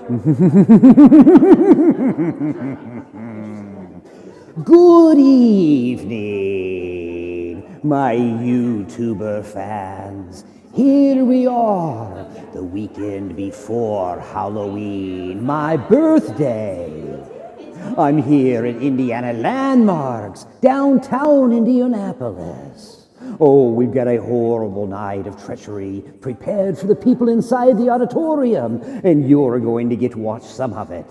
Good evening, my YouTuber fans. Here we are, the weekend before Halloween, my birthday. I'm here at Indiana Landmarks, downtown Indianapolis. Oh, we've got a horrible night of treachery prepared for the people inside the auditorium, and you're going to get to watch some of it.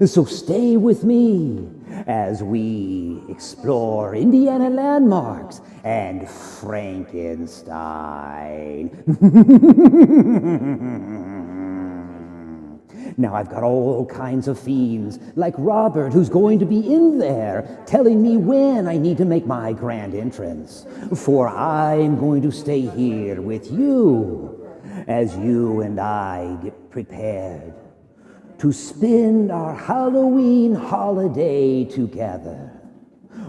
So stay with me as we explore Indiana Landmarks and Frankenstein. Now, I've got all kinds of fiends, like Robert, who's going to be in there, telling me when I need to make my grand entrance. For I'm going to stay here with you, as you and I get prepared to spend our Halloween holiday together.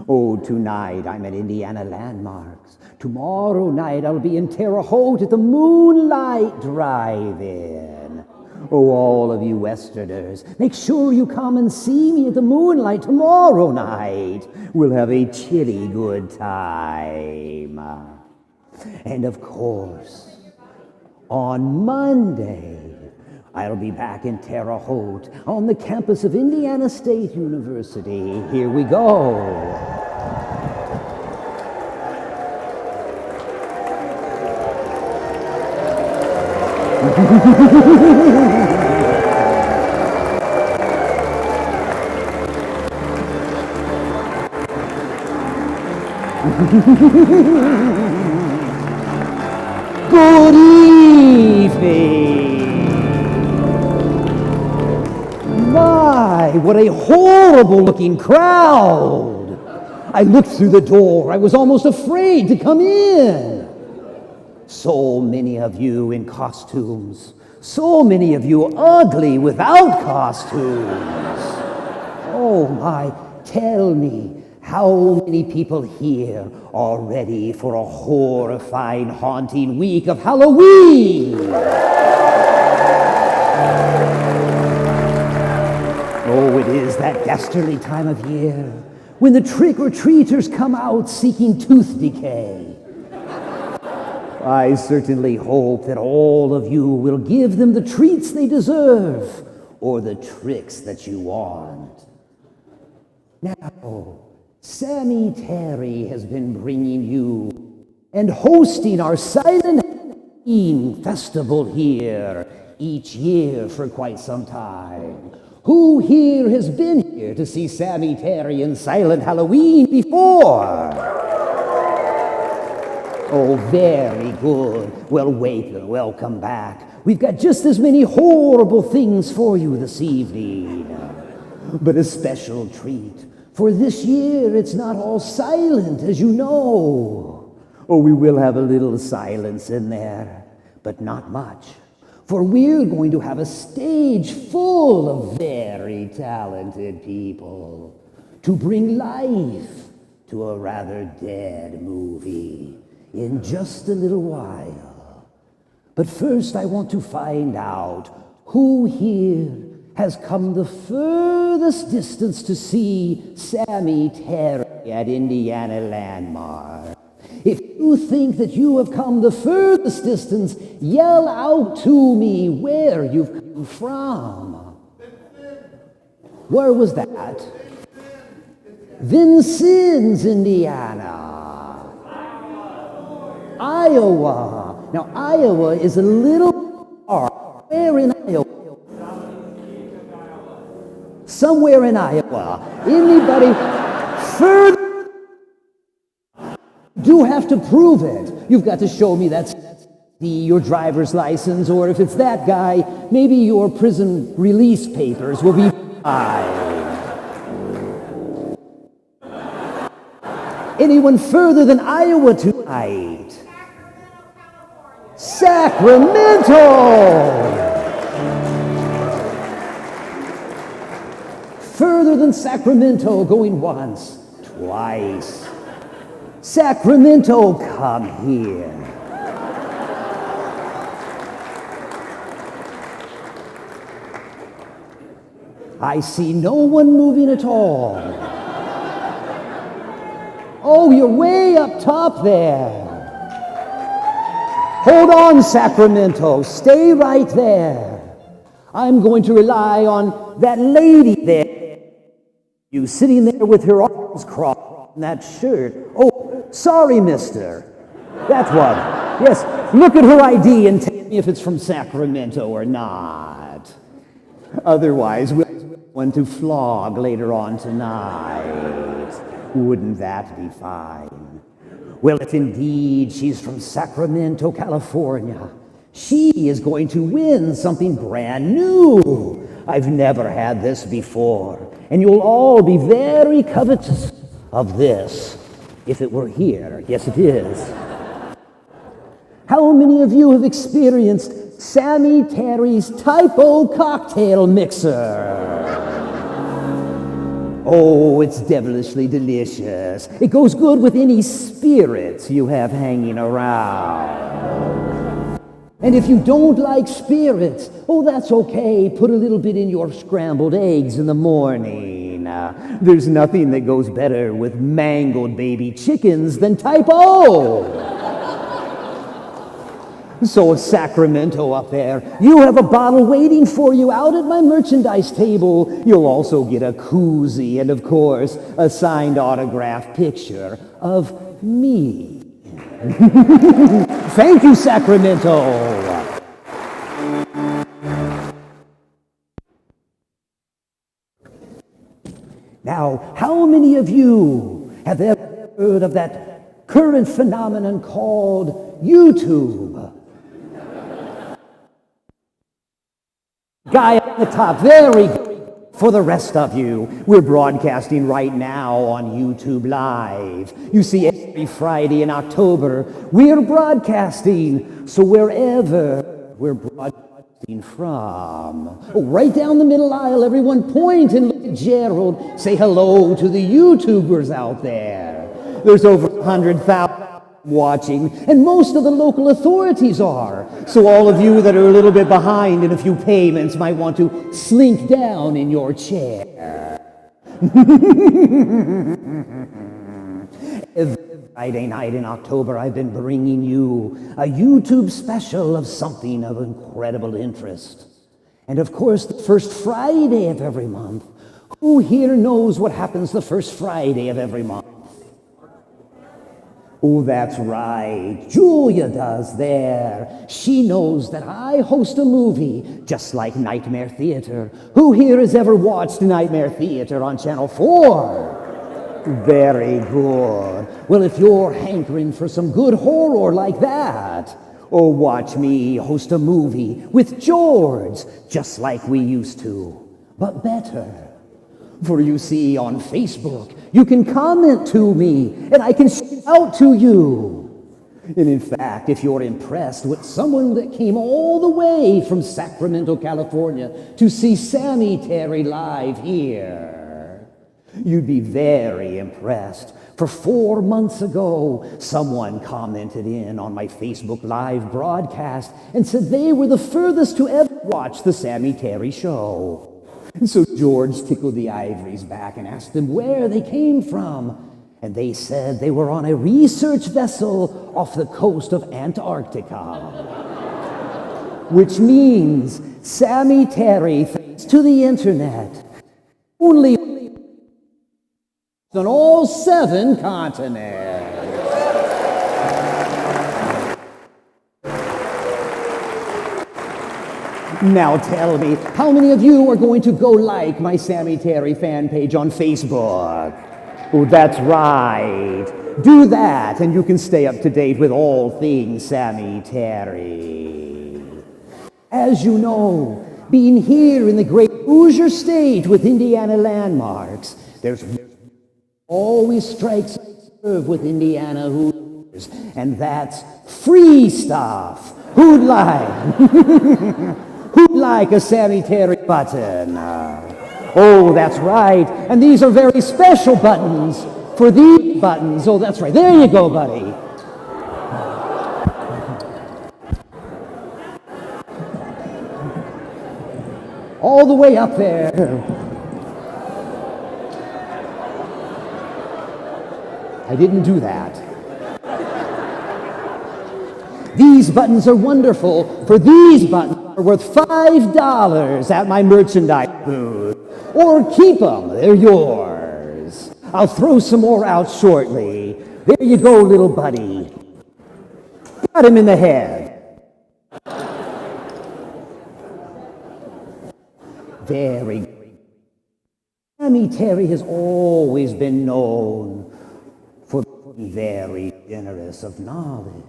Oh, tonight I'm at Indiana Landmarks. Tomorrow night I'll be in Terre Haute at the Moonlight Drive-In. Oh, all of you Westerners, make sure you come and see me at the Moonlight tomorrow night. We'll have a chilly good time. And of course, on Monday, I'll be back in Terre Haute on the campus of Indiana State University. Here we go. Good evening. My, what a horrible-looking crowd. I looked through the door. I was almost afraid to come in. So many of you in costumes. So many of you ugly without costumes. Oh, my, tell me, how many people here are ready for a horrifying, haunting week of Halloween? Oh, it is that dastardly time of year when the trick-or-treaters come out seeking tooth decay. I certainly hope that all of you will give them the treats they deserve or the tricks that you want. Now, Sammy Terry has been bringing you and hosting our Silent Halloween festival here each year for quite some time. Who here has been here to see Sammy Terry in Silent Halloween before? Oh, very good. Well, welcome back. We've got just as many horrible things for you this evening. But a special treat. For this year, it's not all silent, as you know. Oh, we will have a little silence in there, but not much. For we're going to have a stage full of very talented people to bring life to a rather dead movie in just a little while. But first, I want to find out who here has come the furthest distance to see Sammy Terry at Indiana Landmark. If you think that you have come the furthest distance, yell out to me where you've come from. Where was that? Vincennes, Indiana. Iowa. Now, Iowa is a little far. Where in Iowa? Somewhere in Iowa. Anybody further? Do have to prove it. You've got to show me that's your driver's license, or if it's that guy, maybe your prison release papers will be fine. Anyone further than Iowa tonight? Sacramento! Further than Sacramento, going once, twice. Sacramento, come here. I see no one moving at all. Oh, you're way up top there. Hold on, Sacramento. Stay right there. I'm going to rely on that lady there. You sitting there with her arms crossed in that shirt. Oh, sorry, mister. That's what. Yes, look at her ID and tell me if it's from Sacramento or not. Otherwise, we'll have one to flog later on tonight. Wouldn't that be fine? Well, if indeed she's from Sacramento, California, she is going to win something brand new. I've never had this before, and you'll all be very covetous of this if it were here. Yes, it is. How many of you have experienced Sammy Terry's Typo cocktail mixer? Oh, it's devilishly delicious. It goes good with any spirits you have hanging around. And if you don't like spirits, oh, that's okay. Put a little bit in your scrambled eggs in the morning. There's nothing that goes better with mangled baby chickens than Typo. So, Sacramento up there, you have a bottle waiting for you out at my merchandise table. You'll also get a koozie and, of course, a signed autographed picture of me. Thank you, Sacramento. Now, how many of you have ever heard of that current phenomenon called YouTube? Guy at the top, very good. For the rest of you, we're broadcasting right now on YouTube Live. You see, every Friday in October, we're broadcasting. So wherever we're broadcasting from, right down the middle aisle, everyone point and look at Gerald. Say hello to the YouTubers out there. There's over 100,000 watching, and most of the local authorities are. So all of you that are a little bit behind in a few payments might want to slink down in your chair. Every Friday night in October, I've been bringing you a YouTube special of something of incredible interest. And of course, the first Friday of every month. Who here knows what happens the first Friday of every month? Oh, that's right. Julia does there. She knows that I host a movie just like Nightmare Theater. Who here has ever watched Nightmare Theater on Channel 4? Very good. Well, if you're hankering for some good horror like that, oh, watch me host a movie with George just like we used to, but better. For you see, on Facebook, you can comment to me, and I can shout out to you. And in fact, if you're impressed with someone that came all the way from Sacramento, California, to see Sammy Terry live here, you'd be very impressed. For 4 months ago, someone commented in on my Facebook Live broadcast and said they were the furthest to ever watch the Sammy Terry show. And so George tickled the ivories back and asked them where they came from. And they said they were on a research vessel off the coast of Antarctica. Which means Sammy Terry, thanks to the internet, only on all 7 continents. Now tell me, how many of you are going to go like my Sammy Terry fan page on Facebook? Oh, that's right. Do that, and you can stay up to date with all things Sammy Terry. As you know, being here in the great Hoosier State with Indiana landmarks, there's always strikes a nerve with Indiana Hoosiers, and that's free stuff. Who'd like? Who'd like a Sammy Terry button? Oh, that's right. And these are very special buttons for these buttons. Oh, that's right. There you go, buddy. All the way up there. I didn't do that. These buttons are wonderful, for these buttons are worth $5 at my merchandise booth. Or keep them, they're yours. I'll throw some more out shortly. There you go, little buddy. Got him in the head. Very good. Sammy Terry has always been known for being very generous of knowledge.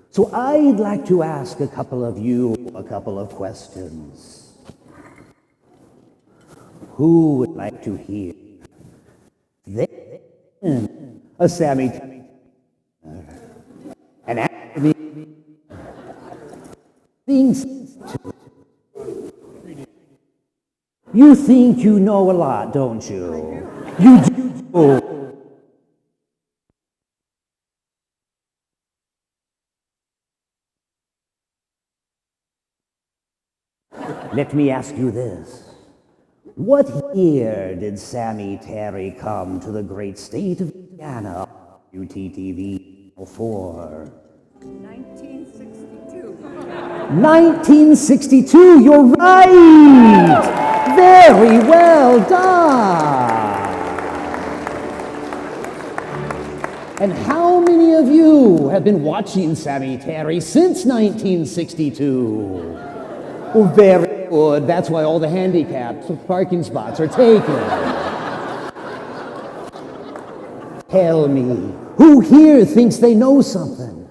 So I'd like to ask a couple of you a couple of questions. Who would like to hear then a Sammy Terry and after me things you think you know a lot, don't you? You do. Let me ask you this. What year did Sammy Terry come to the great state of Indiana, UTTV for? 1962. 1962, you're right! Very well done! And how many of you have been watching Sammy Terry since 1962? Oh, very good. That's why all the handicapped parking spots are taken. Tell me, who here thinks they know something?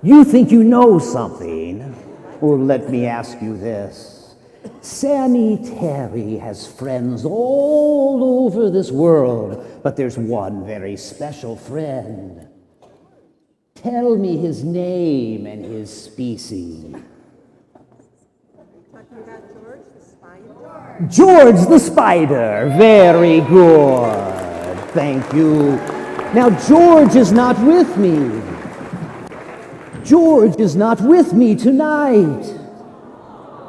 You think you know something? Well, let me ask you this. Sammy Terry has friends all over this world, but there's one very special friend. Tell me his name and his species. Talking about George the Spider? George the Spider. Very good. Thank you. Now, George is not with me. George is not with me tonight.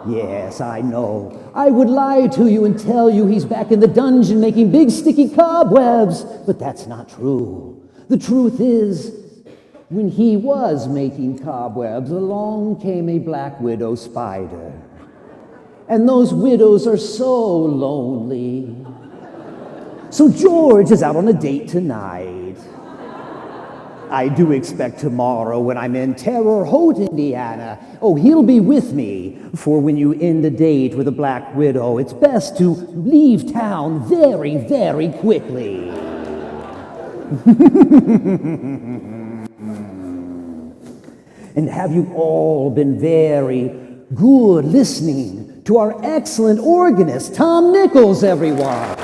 Yes, I know. I would lie to you and tell you he's back in the dungeon making big sticky cobwebs, but that's not true. The truth is, when he was making cobwebs, along came a black widow spider. And those widows are so lonely. So George is out on a date tonight. I do expect tomorrow when I'm in Terre Haute, Indiana. Oh, he'll be with me. For when you end a date with a black widow, it's best to leave town very, very quickly. And have you all been very good listening to our excellent organist, Tom Nichols, everyone?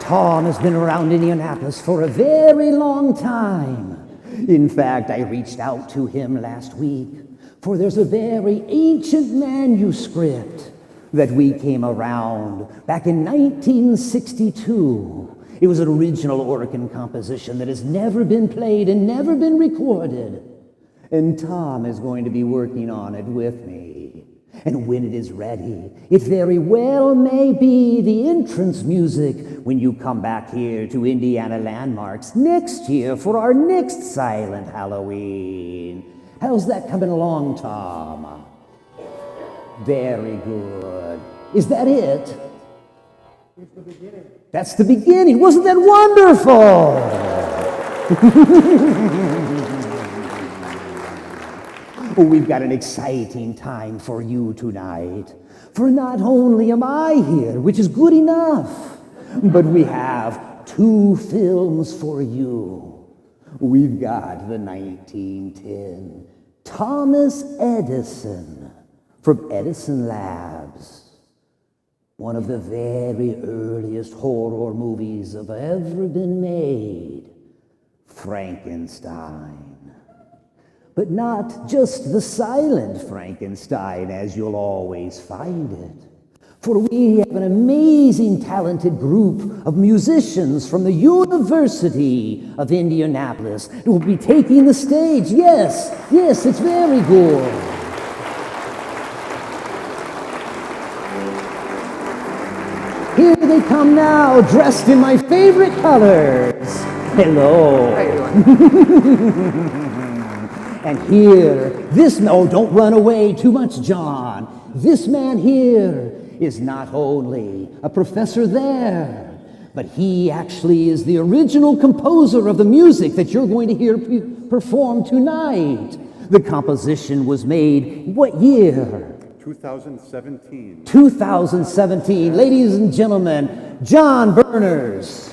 Tom has been around Indianapolis for a very long time. In fact, I reached out to him last week, for there's a very ancient manuscript that we came around back in 1962. It was an original organ composition that has never been played and never been recorded. And Tom is going to be working on it with me. And when it is ready, it very well may be the entrance music when you come back here to Indiana Landmarks next year for our next Silent Halloween. How's that coming along, Tom? Very good. Is that it? It's the beginning. That's the beginning. Wasn't that wonderful? Oh, we've got an exciting time for you tonight. For not only am I here, which is good enough, but we have 2 films for you. We've got the 1910 Thomas Edison from Edison Labs. One of the very earliest horror movies have ever been made, Frankenstein. But not just the silent Frankenstein, as you'll always find it. For we have an amazing, talented group of musicians from the University of Indianapolis who will be taking the stage. Yes, it's very good. here they come now, dressed in my favorite colors. Hello. How you doing? And here, oh, don't run away too much, John. This man here is not only a professor there, but he actually is the original composer of the music that you're going to hear performed tonight. The composition was made what year? 2017. 2017. Ladies and gentlemen, John Berners.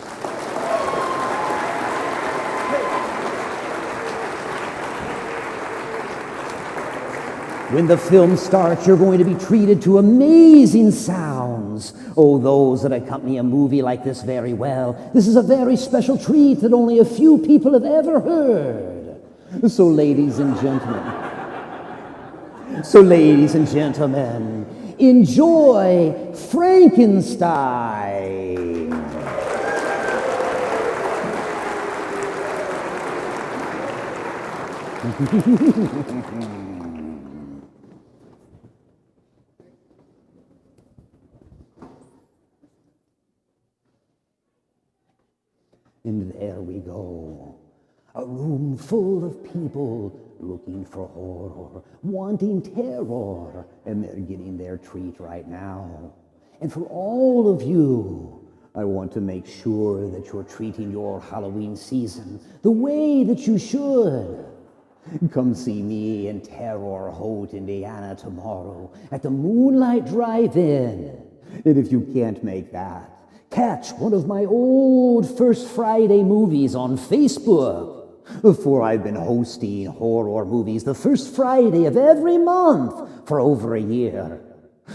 When the film starts, you're going to be treated to amazing sounds. Oh, those that accompany a movie like this very well. This is a very special treat that only a few people have ever heard. So, ladies and gentlemen, enjoy Frankenstein. And there we go. A room full of people looking for horror, wanting terror, and they're getting their treat right now. And for all of you, I want to make sure that you're treating your Halloween season the way that you should. Come see me in Terror Haute, Indiana tomorrow at the Moonlight Drive-In. And if you can't make that, catch one of my old First Friday movies on Facebook. For I've been hosting horror movies the first Friday of every month for over a year.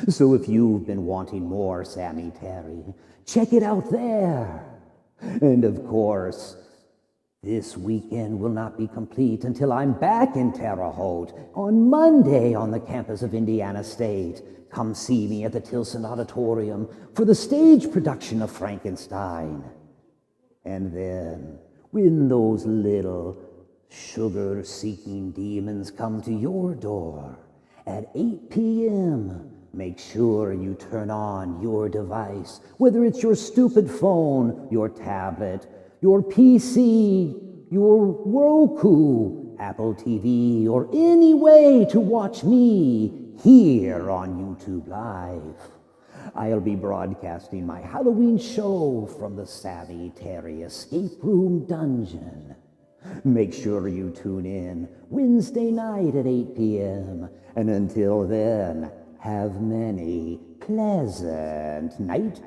So if you've been wanting more Sammy Terry, check it out there. And of course, this weekend will not be complete until I'm back in Terre Haute on Monday on the campus of Indiana State. Come see me at the Tilson Auditorium for the stage production of Frankenstein. And then, when those little sugar-seeking demons come to your door at 8 p.m., make sure you turn on your device, whether it's your stupid phone, your tablet, your PC, your Roku, Apple TV, or any way to watch me here on YouTube Live. I'll be broadcasting my Halloween show from the Sammy Terry Escape Room Dungeon. Make sure you tune in Wednesday night at 8 p.m. And until then, have many pleasant nightmares.